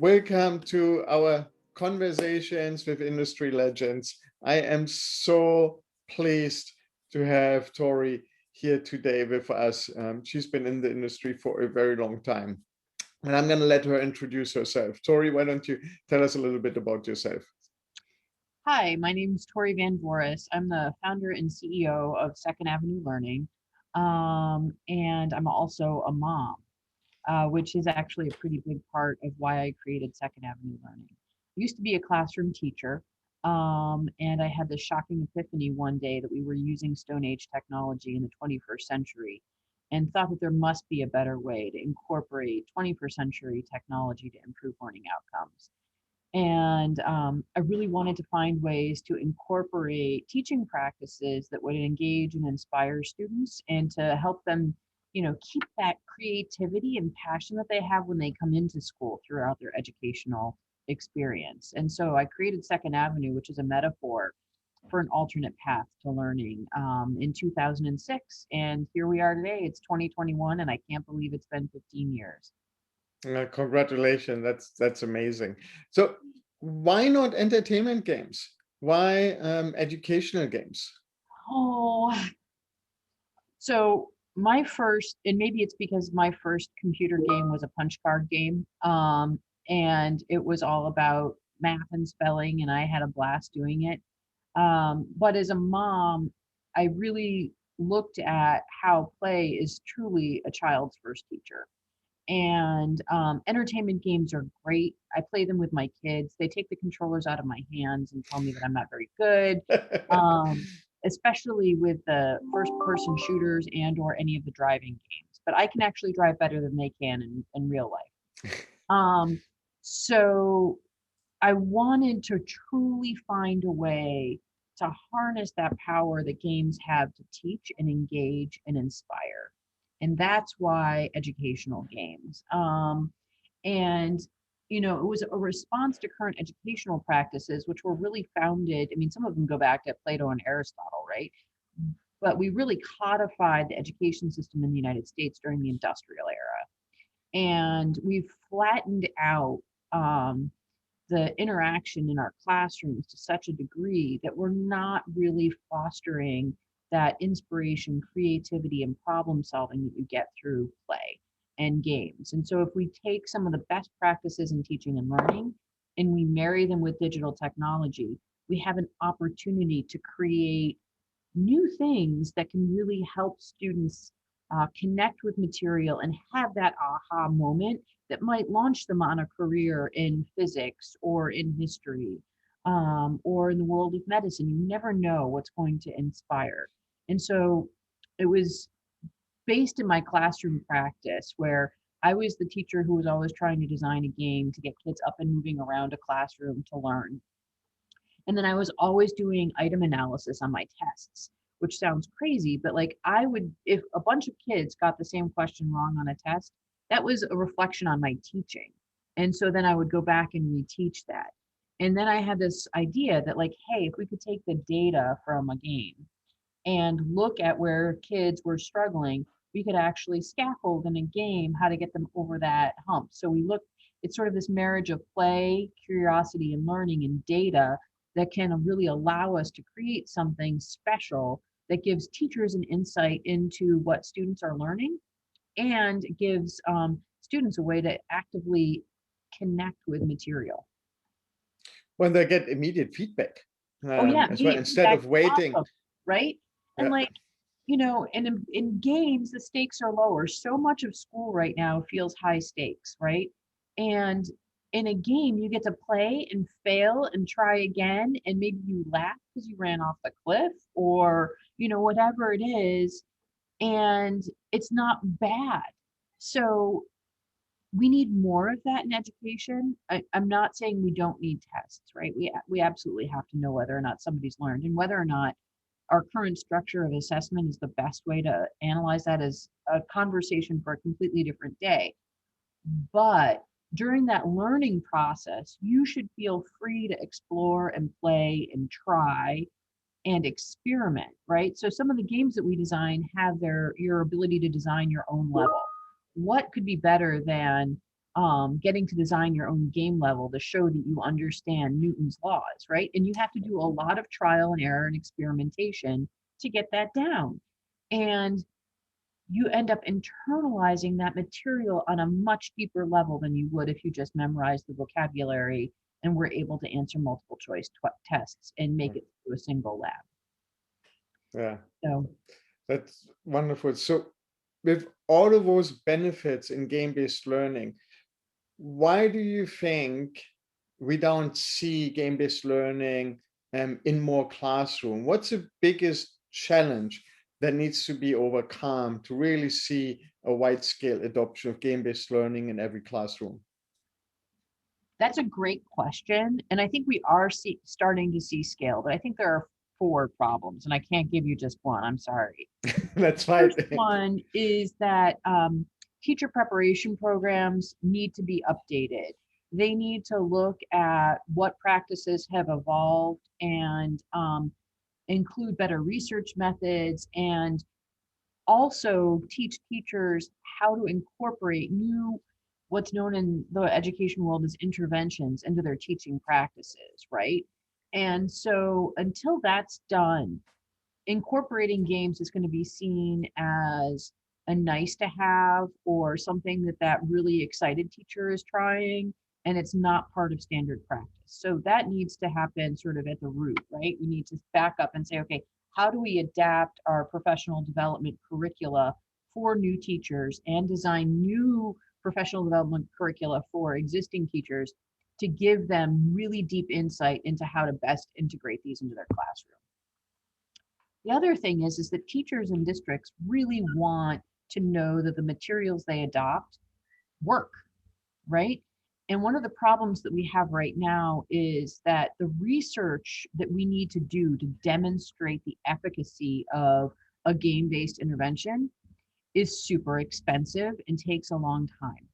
welcome to our Conversations with Industry Legends. I am so pleased to have Tori here today with us. She's been in the industry for a very long time, and I'm going to let her introduce herself. Tori, why don't you tell us a little bit about yourself? Hi, my name is Tori Van Voorhis. I'm the founder and CEO of Second Avenue Learning, and I'm also a mom, which is actually a pretty big part of why I created Second Avenue Learning. I used to be a classroom teacher, and I had this shocking epiphany one day that we were using Stone Age technology in the 21st century, and thought that there must be a better way to incorporate 21st century technology to improve learning outcomes. And I really wanted to find ways to incorporate teaching practices that would engage and inspire students and to help them, keep that creativity and passion that they have when they come into school throughout their educational experience. And so I created Second Avenue, which is a metaphor for an alternate path to learning in 2006. And here we are today. It's 2021, and I can't believe it's been 15 years. Congratulations, that's amazing. So why not entertainment games? Why educational games? Oh, so my first, and maybe it's because my first computer game was a punch card game, and it was all about math and spelling, and I had a blast doing it. But as a mom, I really looked at how play is truly a child's first teacher. And entertainment games are great. I play them with my kids. They take the controllers out of my hands and tell me that I'm not very good, um, especially with the first person shooters and or any of the driving games. But I can actually drive better than they can in real life. Um, so I wanted to truly find a way to harness that power that games have to teach and engage and inspire. And that's why educational games. And, it was a response to current educational practices, which were really founded. I mean, some of them go back to Plato and Aristotle, right? But we really codified the education system in the United States during the industrial era. And we've flattened out the interaction in our classrooms to such a degree that we're not really fostering that inspiration, creativity, and problem solving that you get through play and games. And so if we take some of the best practices in teaching and learning and we marry them with digital technology, we have an opportunity to create new things that can really help students connect with material and have that aha moment that might launch them on a career in physics or in history or in the world of medicine. You never know what's going to inspire. And so it was based in my classroom practice where I was the teacher who was always trying to design a game to get kids up and moving around a classroom to learn. And then I was always doing item analysis on my tests, which sounds crazy, but like I would, if a bunch of kids got the same question wrong on a test, that was a reflection on my teaching. And so then I would go back and reteach that. And then I had this idea that, like, hey, if we could take the data from a game and look at where kids were struggling, we could actually scaffold in a game how to get them over that hump. So we look, it's sort of this marriage of play, curiosity, and learning and data that can really allow us to create something special that gives teachers an insight into what students are learning and gives students a way to actively connect with material. When they get immediate feedback Oh yeah, as well, instead of waiting. awesome, right? And Yeah. like, and in games, the stakes are lower. So much of school right now feels high stakes, right? And in a game, you get to play and fail and try again, and maybe you laugh because you ran off the cliff or, whatever it is, and it's not bad. So we need more of that in education. I'm not saying we don't need tests, right? We absolutely have to know whether or not somebody's learned and whether or not our current structure of assessment is the best way to analyze that as a conversation for a completely different day. But during that learning process, you should feel free to explore and play and try and experiment, right? So some of the games that we design have your ability to design your own level. What could be better than getting to design your own game level to show that you understand Newton's laws, right? And you have to do a lot of trial and error and experimentation to get that down. And you end up internalizing that material on a much deeper level than you would if you just memorized the vocabulary and were able to answer multiple choice tests and make it through a single lab. Yeah, So that's wonderful. So with all of those benefits in game-based learning, why do you think we don't see game-based learning in more classroom? What's the biggest challenge that needs to be overcome to really see a wide-scale adoption of game-based learning in every classroom? that's a great question. And I think we are starting to see scale, but I think there are four problems, and I can't give you just one. I'm sorry. That's fine. First one is that teacher preparation programs need to be updated. They need to look at what practices have evolved and include better research methods, and also teach teachers how to incorporate new, what's known in the education world as interventions, into their teaching practices, right? And so until that's done, incorporating games is going to be seen as a nice to have or something that really excited teacher is trying, and it's not part of standard practice. So that needs to happen sort of at the root, right? We need to back up and say, okay, how do we adapt our professional development curricula for new teachers and design new professional development curricula for existing teachers to give them really deep insight into how to best integrate these into their classroom. The other thing is that teachers and districts really want to know that the materials they adopt work, right? And one of the problems that we have right now is that the research that we need to do to demonstrate the efficacy of a game-based intervention is super expensive and takes a long time.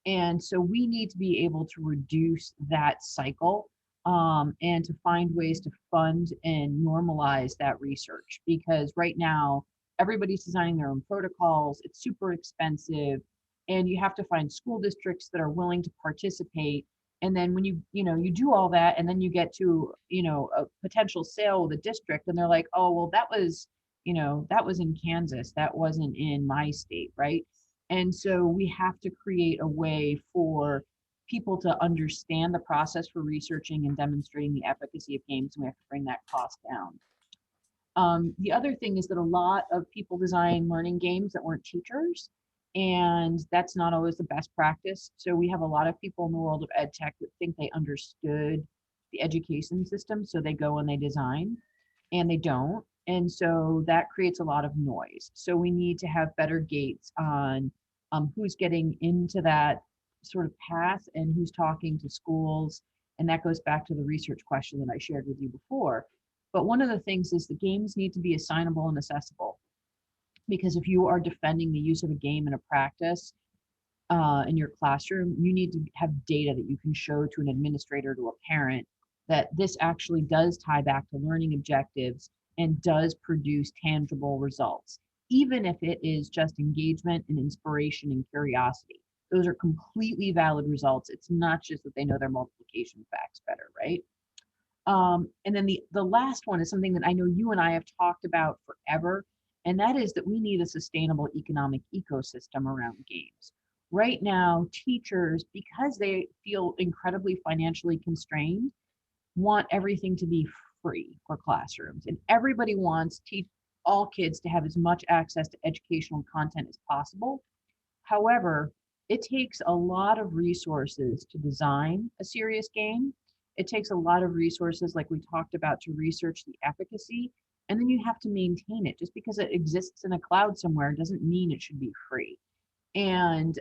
And so we need to be able to reduce that cycle, and to find ways to fund and normalize that research. Because right now, everybody's designing their own protocols, it's super expensive, and you have to find school districts that are willing to participate. And then when you do all that, and then you get to, a potential sale with a district, and they're like, oh, well, that was in Kansas, that wasn't in my state, right? And so we have to create a way for people to understand the process for researching and demonstrating the efficacy of games, and we have to bring that cost down. The other thing is that a lot of people design learning games that weren't teachers, and that's not always the best practice. So we have a lot of people in the world of ed tech that think they understood the education system, so they go and they design, and they don't. And so that creates a lot of noise. So we need to have better gates on who's getting into that sort of path and who's talking to schools. And that goes back to the research question that I shared with you before. But one of the things is the games need to be assignable and accessible. Because if you are defending the use of a game in a practice in your classroom, you need to have data that you can show to an administrator, to a parent, that this actually does tie back to learning objectives and does produce tangible results, even if it is just engagement and inspiration and curiosity. Those are completely valid results. It's not just that they know their multiplication facts better, right? And then the last one is something that I know you and I have talked about forever, and that is that we need a sustainable economic ecosystem around games. Right now, teachers, because they feel incredibly financially constrained, want everything to be free for classrooms, and everybody wants all kids to have as much access to educational content as possible. However, it takes a lot of resources to design a serious game. It takes a lot of resources, like we talked about, to research the efficacy, and then you have to maintain it. Just because it exists in a cloud somewhere doesn't mean it should be free. And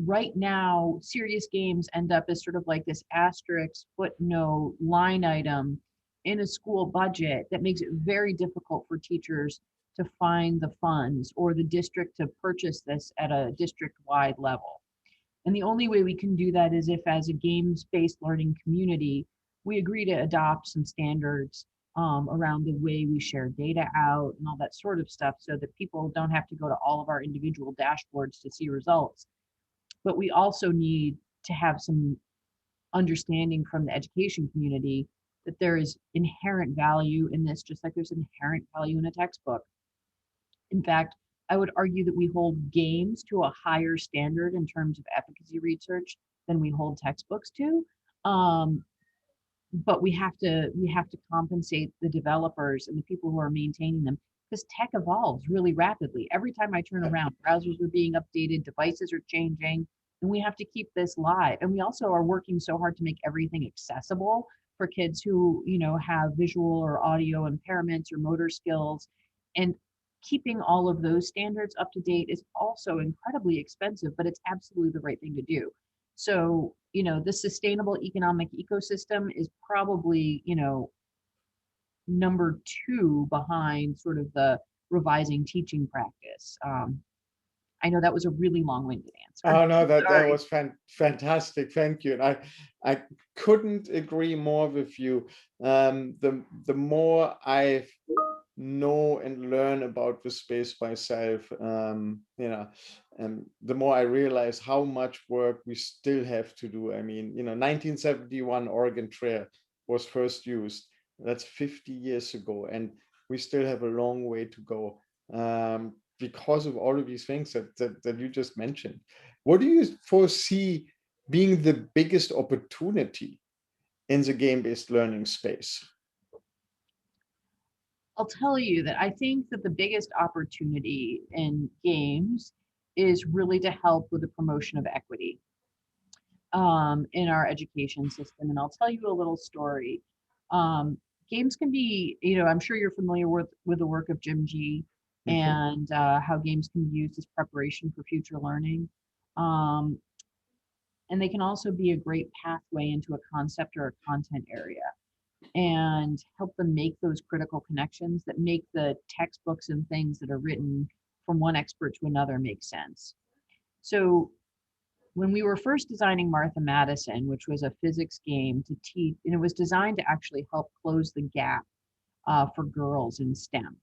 right now, serious games end up as sort of like this asterisk footnote line item in a school budget that makes it very difficult for teachers to find the funds or the district to purchase this at a district-wide level. And the only way we can do that is if, as a games-based learning community, we agree to adopt some standards around the way we share data out and all that sort of stuff, so that people don't have to go to all of our individual dashboards to see results. But we also need to have some understanding from the education community that there is inherent value in this, just like there's inherent value in a textbook. In fact, I would argue that we hold games to a higher standard in terms of efficacy research than we hold textbooks to. Um, but we have to compensate the developers and the people who are maintaining them, because tech evolves really rapidly. Every time I turn around, browsers are being updated, devices are changing, and we have to keep this live. And we also are working so hard to make everything accessible for kids who, have visual or audio impairments or motor skills. And keeping all of those standards up to date is also incredibly expensive, but it's absolutely the right thing to do. So, the sustainable economic ecosystem is probably, number two behind sort of the revising teaching practice. I know that was a really long-winded answer. Oh no, that Sorry. was fantastic. Thank you. And I couldn't agree more with you. The more I know and learn about the space myself, the more I realize how much work we still have to do. I mean, 1971 Oregon Trail was first used. That's 50 years ago, and we still have a long way to go. Because of all of these things that you just mentioned. What do you foresee being the biggest opportunity in the game-based learning space? I'll tell you that I think that the biggest opportunity in games is really to help with the promotion of equity in our education system. And I'll tell you a little story. Games can be, I'm sure you're familiar with the work of Jim G, Mhm. and how games can be used as preparation for future learning. Um, and they can also be a great pathway into a concept or a content area, and help them make those critical connections that make the textbooks and things that are written from one expert to another make sense. So when we were first designing Martha Madison, which was a physics game to teach, and it was designed to actually help close the gap for girls in STEM.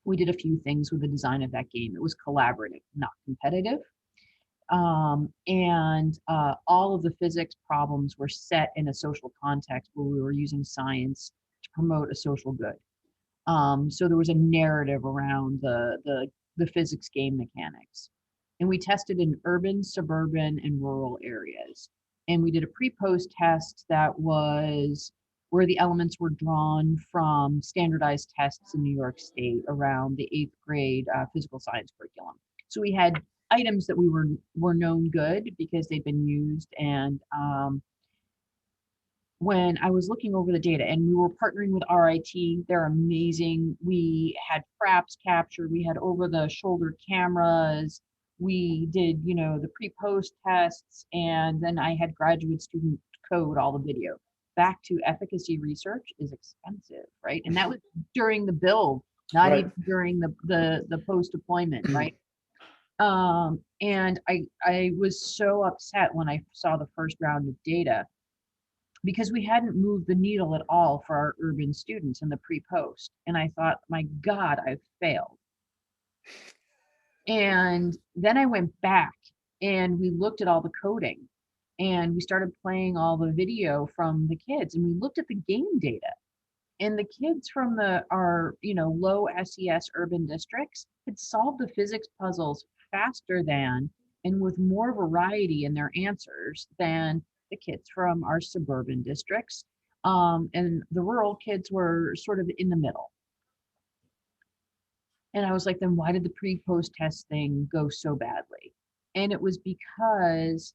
We did a few things with the design of that game. It was collaborative, not competitive. And all of the physics problems were set in a social context where we were using science to promote a social good. So there was a narrative around the physics game mechanics. And we tested in urban, suburban, and rural areas. And we did a pre-post test that was where the elements were drawn from standardized tests in New York State around the 8th grade physical science curriculum. So we had items that we were known good because they'd been used. And when I was looking over the data, and we were partnering with RIT, they're amazing. We had fraps captured, we had over the shoulder cameras, we did, the pre-post tests, and then I had graduate student code all the video. Back to efficacy research is expensive, right? And that was during the build, not Right. even during the post deployment, right? And I was so upset when I saw the first round of data, because we hadn't moved the needle at all for our urban students in the pre-post. And I thought, my God, I've failed. And then I went back and we looked at all the coding, and we started playing all the video from the kids, and we looked at the game data. And the kids from our low SES urban districts had solved the physics puzzles faster than, and with more variety in their answers than, the kids from our suburban districts. And the rural kids were sort of in the middle. And I was like, then why did the pre-post test thing go so badly? And it was because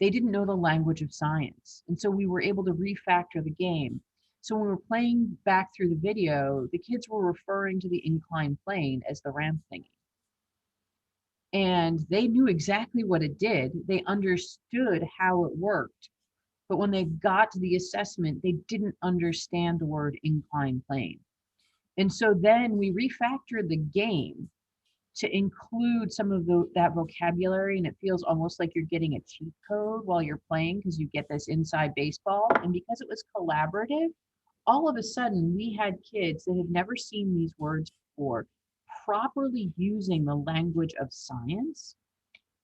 they didn't know the language of science. And so we were able to refactor the game. So when we were playing back through the video, the kids were referring to the inclined plane as the ramp thingy. And they knew exactly what it did. They understood how it worked. But when they got to the assessment, they didn't understand the word inclined plane. And so then we refactored the game to include some of that vocabulary, and it feels almost like you're getting a cheat code while you're playing, because you get this inside baseball. And because it was collaborative, all of a sudden we had kids that had never seen these words before properly using the language of science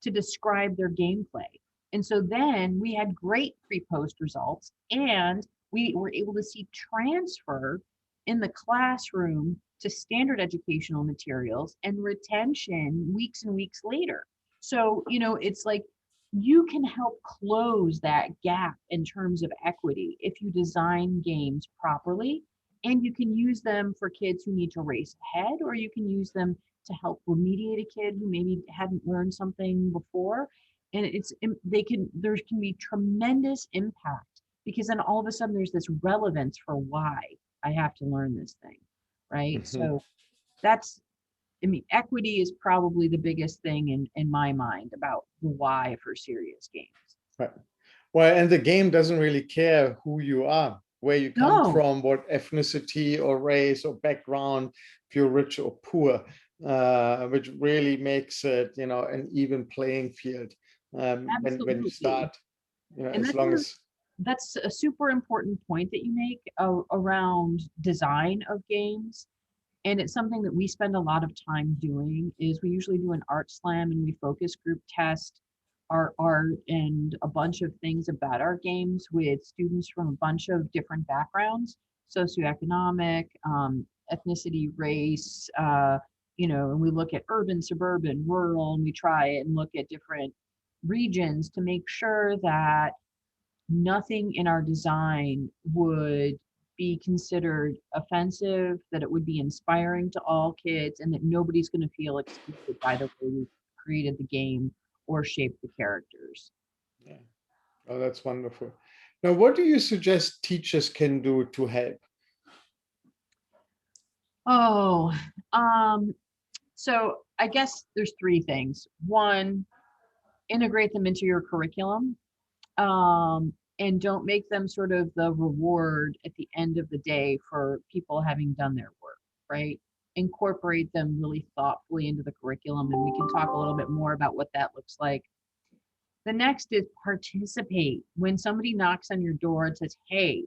to describe their gameplay. And so then we had great pre-post results, and we were able to see transfer in the classroom to standard educational materials and retention weeks and weeks later. So, it's like you can help close that gap in terms of equity if you design games properly, and you can use them for kids who need to race ahead, or you can use them to help remediate a kid who maybe hadn't learned something before. And there can be tremendous impact, because then all of a sudden there's this relevance for why I have to learn this thing, right? Mhm. So that's, I mean, equity is probably the biggest thing in my mind about the why for serious games. Right. Well, and the game doesn't really care who you are, where you come No, from, what ethnicity or race or background, if you're rich or poor, which really makes it, an even playing field, when you absolutely. start, And as long as. that's a super important point that you make around design of games. And it's something that we spend a lot of time doing. Is we usually do an art slam and we focus group test our art and a bunch of things about our games with students from a bunch of different backgrounds, socioeconomic, ethnicity, race, and we look at urban, suburban, rural, and we try and look at different regions to make sure that nothing in our design would be considered offensive, that it would be inspiring to all kids, and that nobody's going to feel excluded by the way we created the game or shaped the characters. Yeah. Oh, that's wonderful. Now, what do you suggest teachers can do to help? Oh, um, so I guess there's three things. One, integrate them into your curriculum, and don't make them sort of the reward at the end of the day for people having done their work, right? Incorporate them really thoughtfully into the curriculum, and we can talk a little bit more about what that looks like. The next is participate. When somebody knocks on your door and says, hey,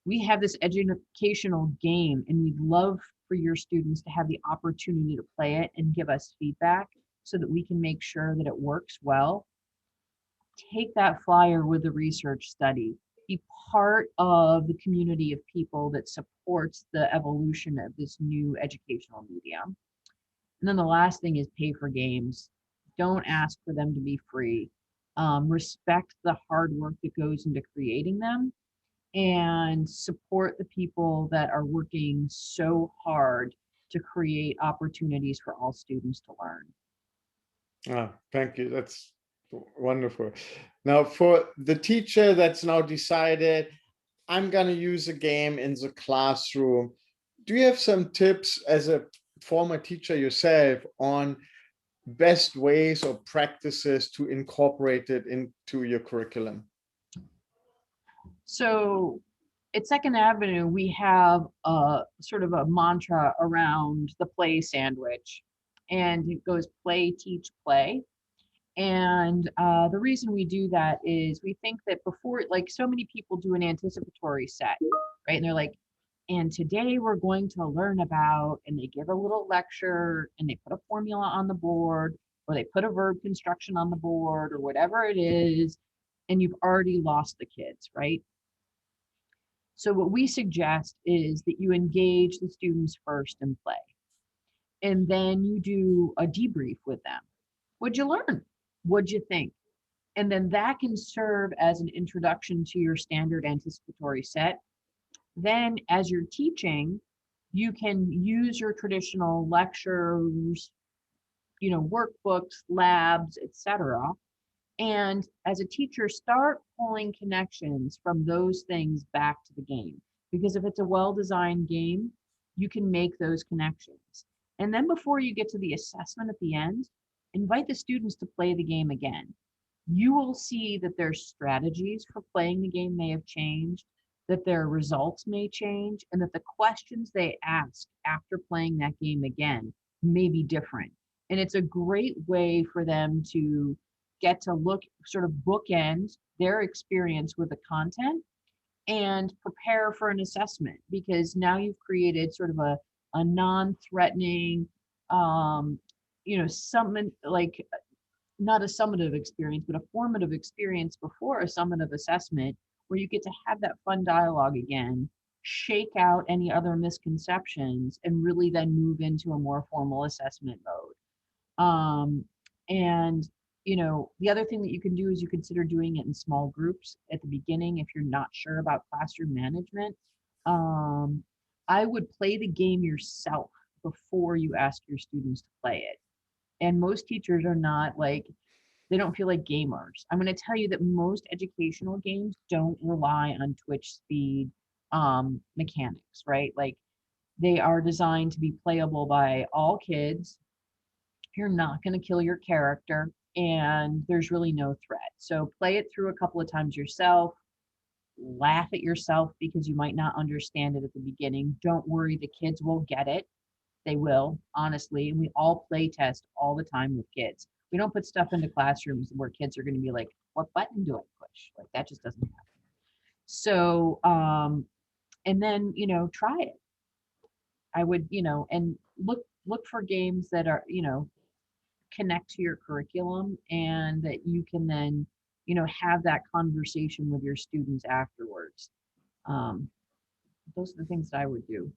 we have this educational game and we'd love for your students to have the opportunity to play it and give us feedback so that we can make sure that it works well, take that flyer with the research study, be part of the community of people that supports the evolution of this new educational medium. And then the last thing is pay for games. Don't ask for them to be free. Respect the hard work that goes into creating them, and support the people that are working so hard to create opportunities for all students to learn. Ah, thank you. That's wonderful. Now, for the teacher that's now decided, I'm going to use a game in the classroom, do you have some tips as a former teacher yourself on best ways or practices to incorporate it into your curriculum? So at Second Avenue, we have a sort of a mantra around the play sandwich, and it goes play, teach, play. And the reason we do that is we think that before, like so many people do an anticipatory set, right? And they're like, and today we're going to learn about, and they give a little lecture and they put a formula on the board, or they put a verb construction on the board, or whatever it is, and you've already lost the kids, right? So what we suggest is that you engage the students first in play, and then you do a debrief with them. What'd you learn? What'd you think? And then that can serve as an introduction to your standard anticipatory set. Then as you're teaching, you can use your traditional lectures, workbooks, labs, etc. And as a teacher, start pulling connections from those things back to the game. Because if it's a well-designed game, you can make those connections. And then before you get to the assessment at the end, invite the students to play the game again. You will see that their strategies for playing the game may have changed, that their results may change, and that the questions they ask after playing that game again may be different. And it's a great way for them to get to look, sort of bookend their experience with the content and prepare for an assessment, because now you've created sort of a non-threatening, someone like not a summative experience, but a formative experience before a summative assessment where you get to have that fun dialogue again, shake out any other misconceptions, and really then move into a more formal assessment mode. And the other thing that you can do is you consider doing it in small groups at the beginning if you're not sure about classroom management. Um, I would play the game yourself before you ask your students to play it. And most teachers are not like, they don't feel like gamers. I'm going to tell you that most educational games don't rely on Twitch speed mechanics, right? Like they are designed to be playable by all kids. You're not going to kill your character, and there's really no threat. So play it through a couple of times yourself, laugh at yourself because you might not understand it at the beginning. Don't worry, the kids will get it. They will, honestly. And we all play test all the time with kids. We don't put stuff into classrooms where kids are going to be like, what button do I push? Like that just doesn't happen. So, and then, try it. I would, and look for games that are, connect to your curriculum and that you can then, have that conversation with your students afterwards. Um, those are the things that I would do.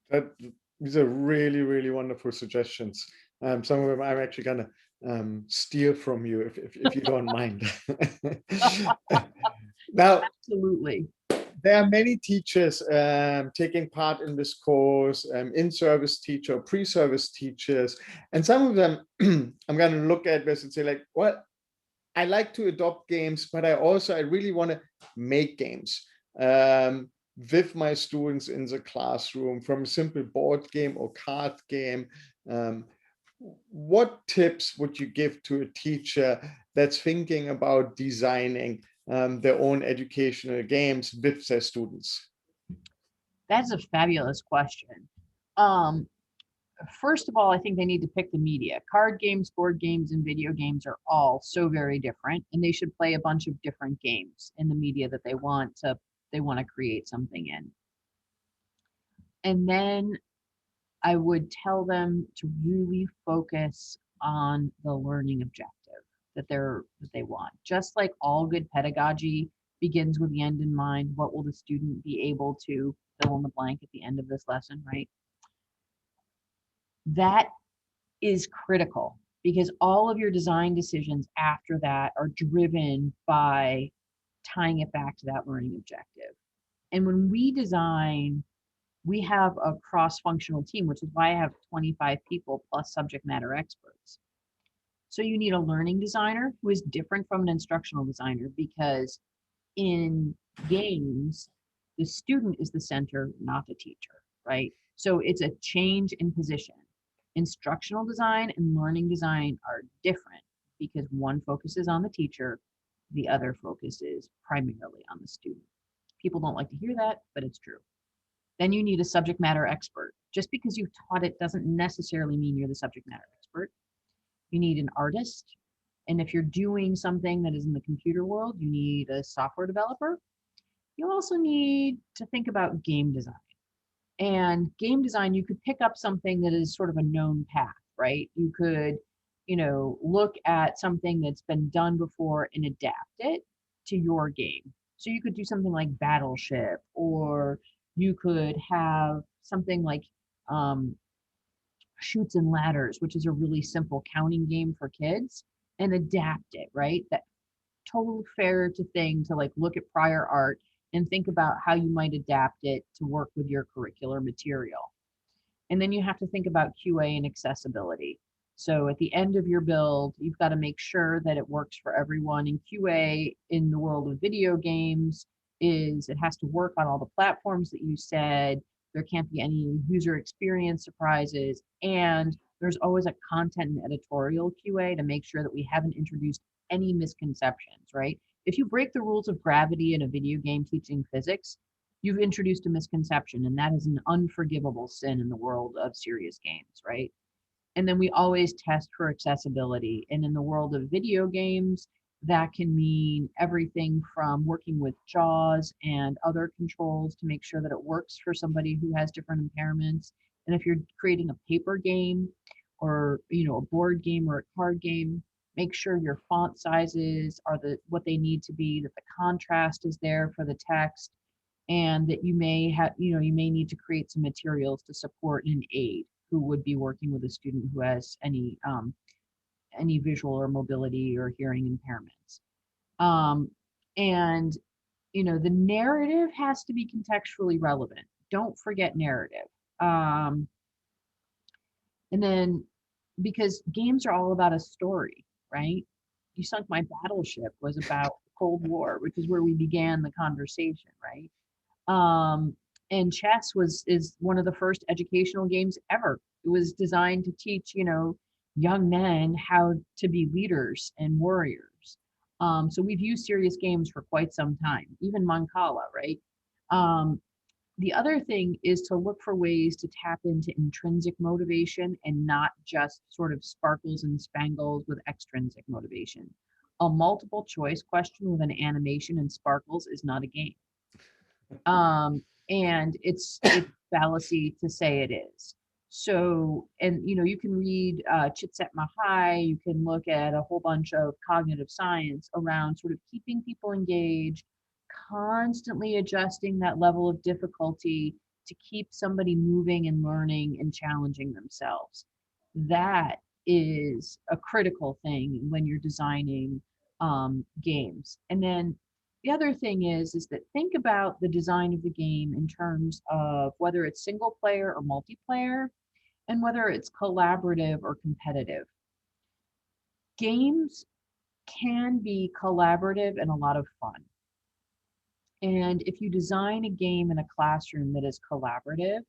That these are really, really wonderful suggestions. Some of them I'm actually gonna steal from you if you don't mind. Now, Absolutely. there are many teachers taking part in this course, in-service teacher, pre-service teachers, and some of them I'm going to look at this and say like, well, I like to adopt games, but I really want to make games with my students in the classroom, from a simple board game or card game. Um, what tips would you give to a teacher that's thinking about designing their own educational games with their students? That's a fabulous question. Um, First of all, I think they need to pick the media. Card games, board games, and video games are all so very different, and they should play a bunch of different games in the media that they want to create something in. And then I would tell them to really focus on the learning objective that they want. Just like all good pedagogy begins with the end in mind, what will the student be able to fill in the blank at the end of this lesson, right? That is critical because all of your design decisions after that are driven by tying it back to that learning objective. And when we design, we have a cross-functional team, which is why I have 25 people plus subject matter experts. So you need a learning designer who is different from an instructional designer because in games, the student is the center, not the teacher, right? So it's a change in position. Instructional design and learning design are different because one focuses on the teacher, the other focuses primarily on the student. People don't like to hear that, but it's true. Then you need a subject matter expert. Just because you've taught it doesn't necessarily mean you're the subject matter expert. You need an artist. And if you're doing something that is in the computer world, you need a software developer. You also need to think about game design. And game design, you could pick up something that is sort of a known path, right? You could, look at something that's been done before and adapt it to your game. So you could do something like Battleship, or you could have something like um, Shoots and Ladders, which is a really simple counting game for kids, and adapt it, right? That total fair to thing to like look at prior art and think about how you might adapt it to work with your curricular material. And then you have to think about QA and accessibility. So at the end of your build, you've got to make sure that it works for everyone. And QA in the world of video games is it has to work on all the platforms that you said. There can't be any user experience surprises. And there's always a content and editorial QA to make sure that we haven't introduced any misconceptions, right? If you break the rules of gravity in a video game teaching physics, you've introduced a misconception, and that is an unforgivable sin in the world of serious games, right? And then we always test for accessibility. And in the world of video games, that can mean everything from working with JAWS and other controls to make sure that it works for somebody who has different impairments. And if you're creating a paper game or a board game or a card game, make sure your font sizes are what they need to be, that the contrast is there for the text, and that you may have, you may need to create some materials to support an aide who would be working with a student who has any visual or mobility or hearing impairments. And the narrative has to be contextually relevant. Don't forget narrative. And then, because games are all about a story, right? You Sunk My Battleship was about the Cold War, which is where we began the conversation, right? And chess is one of the first educational games ever. It was designed to teach, young men how to be leaders and warriors. So we've used serious games for quite some time, even Mancala, right? Um, the other thing is to look for ways to tap into intrinsic motivation and not just sort of sparkles and spangles with extrinsic motivation. A multiple choice question with an animation and sparkles is not a game. And it's fallacy to say it is. So, and you can read Csikszentmihalyi, you can look at a whole bunch of cognitive science around sort of keeping people engaged, constantly adjusting that level of difficulty to keep somebody moving and learning and challenging themselves. That is a critical thing when you're designing games. And then the other thing is that think about the design of the game in terms of whether it's single player or multiplayer, and whether it's collaborative or competitive. Games can be collaborative and a lot of fun. And if you design a game in a classroom that is collaborative,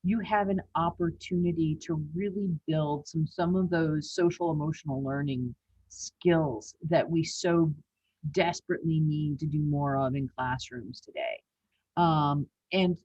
you have an opportunity to really build some of those social emotional learning skills that we so desperately need to do more of in classrooms today. And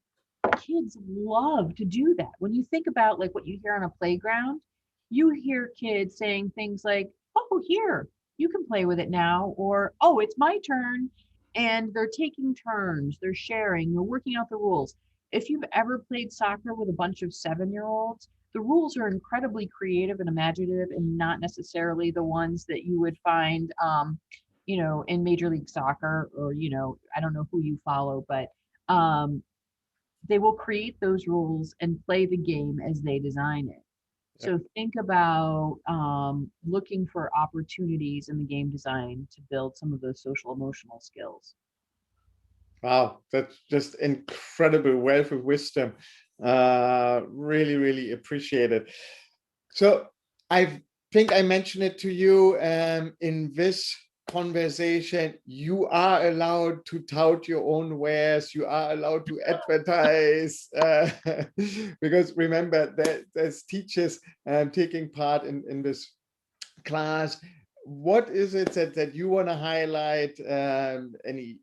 kids love to do that. When you think about like what you hear on a playground, you hear kids saying things like, "Oh, here, you can play with it now," or "Oh, it's my turn." And they're taking turns, they're sharing, they're working out the rules. If you've ever played soccer with a bunch of 7-year-olds, the rules are incredibly creative and imaginative and not necessarily the ones that you would find in Major League Soccer, or I don't know who you follow, but they will create those rules and play the game as they design it. So think about looking for opportunities in the game design to build some of those social emotional skills. Wow, that's just incredible wealth of wisdom. Really, really appreciate it. So I think I mentioned it to you in this conversation. You are allowed to tout your own wares. You are allowed to advertise because remember that there's teachers taking part in this class. What is it that you want to highlight? Any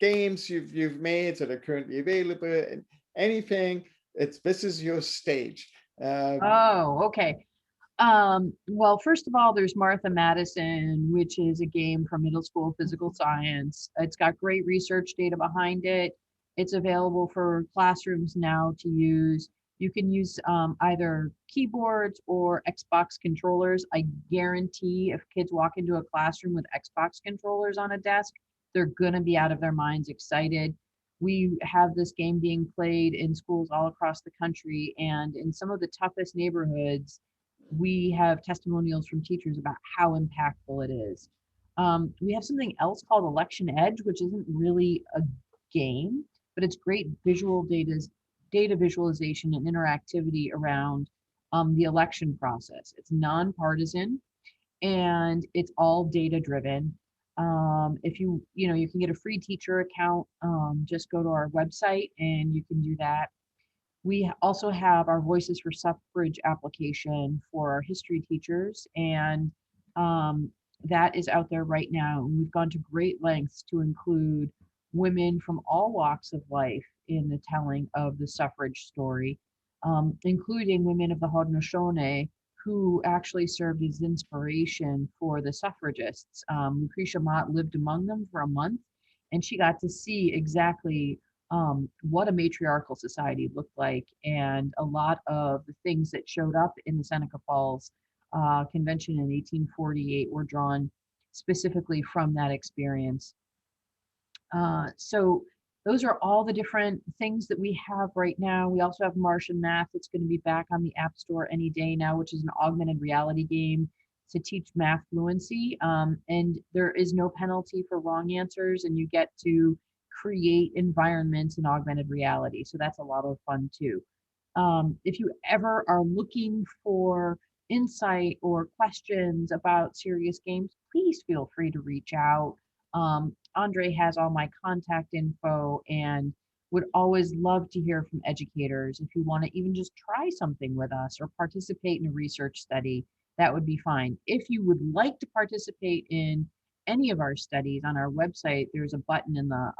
games you've made that are currently available, and anything? This is your stage. Oh, okay. Well, first of all, there's Martha Madison, which is a game for middle school physical science. It's got great research data behind it. It's available for classrooms now to use. You can use either keyboards or Xbox controllers. I guarantee if kids walk into a classroom with Xbox controllers on a desk, they're going to be out of their minds excited. We have this game being played in schools all across the country, and in some of the toughest neighborhoods, we have testimonials from teachers about how impactful it is. We have something else called Election Edge, which isn't really a game, but it's great data visualization and interactivity around the election process. It's nonpartisan and it's all data driven. If you can get a free teacher account, just go to our website and you can do that. We also have our Voices for Suffrage application for our history teachers, and that is out there right now. And we've gone to great lengths to include women from all walks of life in the telling of the suffrage story, including women of the Haudenosaunee who actually served as inspiration for the suffragists. Lucretia Mott lived among them for a month, and she got to see exactly what a matriarchal society looked like, and a lot of the things that showed up in the Seneca Falls convention in 1848 were drawn specifically from that experience. So those are all the different things that we have right now. We also have Martian Math. It's going to be back on the App Store any day now, which is an augmented reality game to teach math fluency. And there is no penalty for wrong answers, and you get to create environments in augmented reality. So that's a lot of fun too. If you ever are looking for insight or questions about serious games, please feel free to reach out. Andre has all my contact info and would always love to hear from educators. If you want to even just try something with us or participate in a research study, that would be fine. If you would like to participate in any of our studies on our website, there's a button in the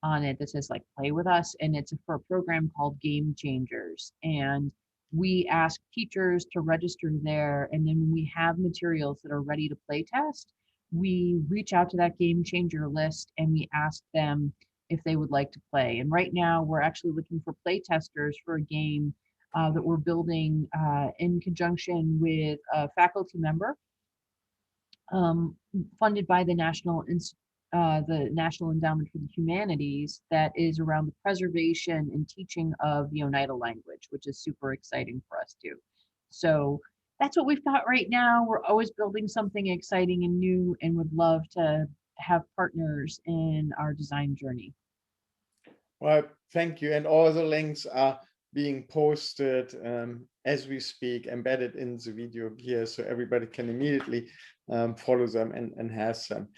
on it that says like play with us, and it's for a program called Game Changers. And we ask teachers to register there, and then when we have materials that are ready to play test, we reach out to that game changer list and we ask them if they would like to play. And right now we're actually looking for play testers for a game that we're building in conjunction with a faculty member, funded by the National Endowment for the Humanities, that is around the preservation and teaching of the Oneida language, which is super exciting for us too. So that's what we've got right now. We're always building something exciting and new, and would love to have partners in our design journey. Well, thank you. And all the links are being posted as we speak, embedded in the video here, so everybody can immediately follow them and has them.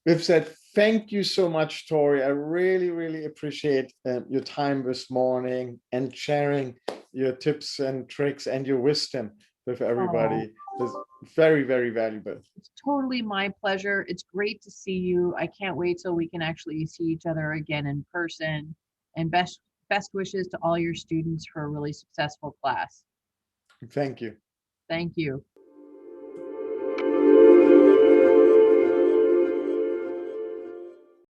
With that, thank you so much, Tori. I really, really appreciate your time this morning and sharing your tips and tricks and your wisdom with everybody. It's very, very valuable. It's totally my pleasure. It's great to see you. I can't wait till we can actually see each other again in person. And best wishes to all your students for a really successful class. Thank you. Thank you.